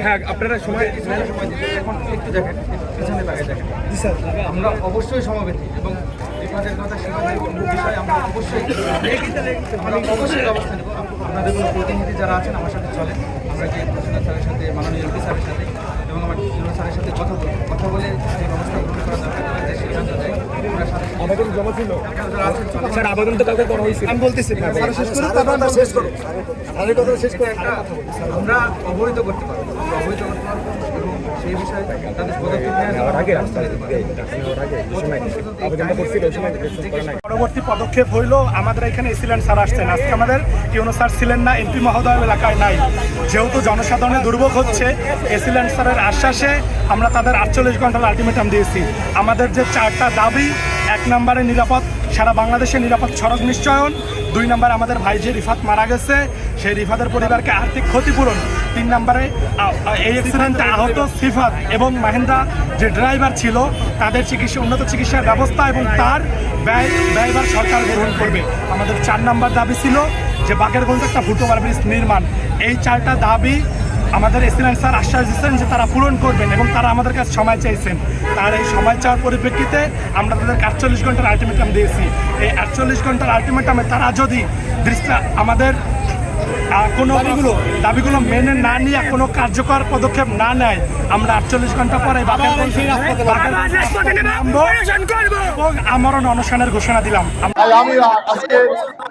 হ্যাঁ আপনারা সময় দিতে এখন একটু দেখেন, পিছনে তাকিয়ে দেখেন। জি স্যার, আমরা অবশ্যই সমবেতি এবং বিপদের কথা সেবাদের বিষয়ে আমরা অবশ্যই ব্যবস্থা নেব। আপনাদের কোনো প্রতিনিধি যারা আছেন আমার সাথে চলেন, আমরা গিয়ে প্রশাসন স্যারের সাথে, মাননীয় এমপি স্যারের সাথে এবং আমার স্যারের সাথে কথা বলে যে ব্যবস্থা গ্রহণ করা দরকার যে সিদ্ধান্ত দেয় আমরা সাথে আবেদন জমা ছিল। স্যার আবেদন তো কালকে করা হয়েছে, আমি বলতেছি আমরা অবহিত করতে পারবো, এবং সেই বিষয়ে তাদের পরবর্তী পদক্ষেপ হইল আমাদের এখানে এসিলেন্ট স্যার আসছেন। আজকে আমাদের ইউনো স্যার ছিলেন না, এমপি মহোদয় এলাকায় নাই। যেহেতু জনসাধারণের দুর্ভোগ হচ্ছে, এসিলেন্ট স্যারের আশ্বাসে আমরা তাদের 48 ঘন্টার আলটিমেটাম দিয়েছি। আমাদের যে 4টা দাবি, 1 নম্বরে নিরাপদ, সারা বাংলাদেশে নিরাপদ সড়ক নিশ্চয়ন, 2 নম্বরে আমাদের ভাই যে রিফাত মারা গেছে সেই রিফাতের পরিবারকে আর্থিক ক্ষতিপূরণ, 3 নম্বরে এই অ্যাক্সিডেন্টে আহত সিফাত এবং মাহিন্দ্রা যে ড্রাইভার ছিল তাদের উন্নত চিকিৎসার ব্যবস্থা এবং তার ব্যয়ভার সরকার গ্রহণ করবে। আমাদের 4 নম্বর দাবি ছিল যে বাকেরগঞ্জে একটা ফুটওভার ব্রিজ নির্মাণ। এই 4টা দাবি আমাদের এসিলেন্ট স্যার আশ্বাস দিচ্ছেন যে তারা পূরণ করবেন এবং তারা আমাদের কাছে সময় চাইছেন। তার এই সময় চাওয়ার পরিপ্রেক্ষিতে আমরা তাদের 48 ঘন্টার আলটিমেটাম দিয়েছি। এই 48 ঘন্টার আলটিমেটামে তারা যদি আমাদের কোনো দাবিগুলো মেনে না নিয়ে কোনো কার্যকর পদক্ষেপ না নেয়, আমরা 48 ঘন্টা পরে আমরণ অনশনের ঘোষণা দিলাম। আমি আজকে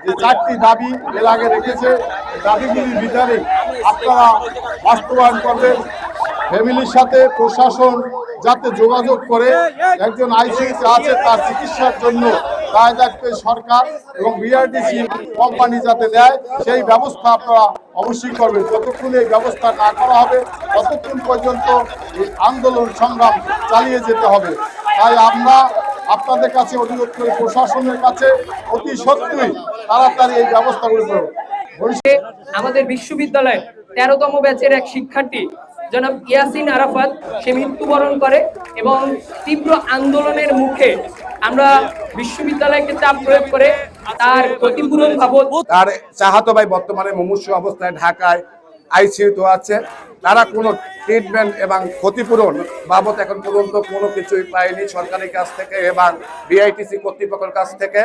যে 4টি দাবি এর আগে রেখেছে, দাবিগুলির ভিতরে আপনারা বাস্তবায়ন করবেন। ফ্যামিলির সাথে প্রশাসন যাতে যোগাযোগ করে একজন আইসিইউতে আছে তার চিকিৎসার জন্য দায় দায়িত্ব সরকার এবং বিআরটিসি কোম্পানি যাতে নেয় সেই ব্যবস্থা আপনারা অবশ্যই করবেন। যতক্ষণ এই ব্যবস্থা না করা হবে ততক্ষণ পর্যন্ত এই আন্দোলন সংগ্রাম চালিয়ে যেতে হবে। তাই আমরা আপনাদের কাছে অনুরোধ করি, প্রশাসনের কাছে অতি সত্যই তাড়াতাড়ি এই ব্যবস্থাগুলো করুন। আমাদের বিশ্ববিদ্যালয়ের 13তম ব্যাচের এক শিক্ষার্থী জনাব ইয়াসিন আরাফাত সে মৃত্যুবরণ করে এবং তীব্র আন্দোলনের মুখে আমরা বিশ্ববিদ্যালয়কে চাপ প্রয়োগ করে তার ক্ষতিপূরণ বাবদ, তার চাহাতো ভাই বর্তমানে মুমূর্ষু অবস্থায় ঢাকায় আইসিইউতে আছে, তারা কোনো ট্রিটমেন্ট এবং ক্ষতিপূরণ বাবদ এখন পর্যন্ত কোনো কিছুই পায়নি সরকারের কাছ থেকে এবং বিআইটিসি কর্তৃপক্ষের কাছ থেকে।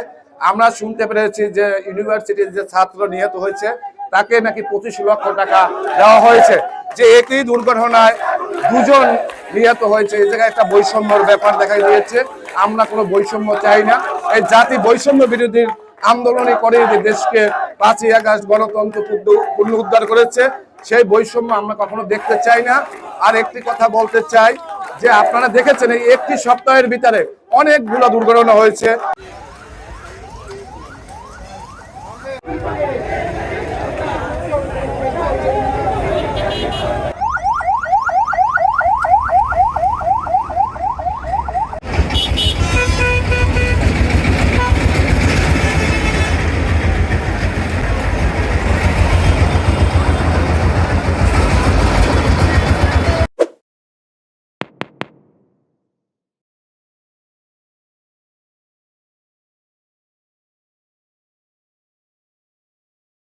আমরা শুনতে পেরেছি যে ইউনিভার্সিটির যে ছাত্র নিহত হয়েছে তাকে নাকি 25 লক্ষ টাকা দেওয়া হয়েছে। যে একই দুর্ঘটনায় 2 জন নিহত হয়েছে, এই জায়গায় একটা বৈষম্যের ব্যাপার দেখা দিয়েছে। আমরা কোনো বৈষম্য চাই না। এই জাতি বৈষম্য বিরোধী আন্দোলনে করে যে দেশকে 5ই আগস্ট গণতন্ত্র পুনরুদ্ধার করেছে, সেই বৈষম্য আমরা কখনো দেখতে চাই না। আর একটি কথা বলতে চাই যে আপনারা দেখেছেন এই 1 সপ্তাহের ভিতরে অনেকগুলো দুর্ঘটনা হয়েছে।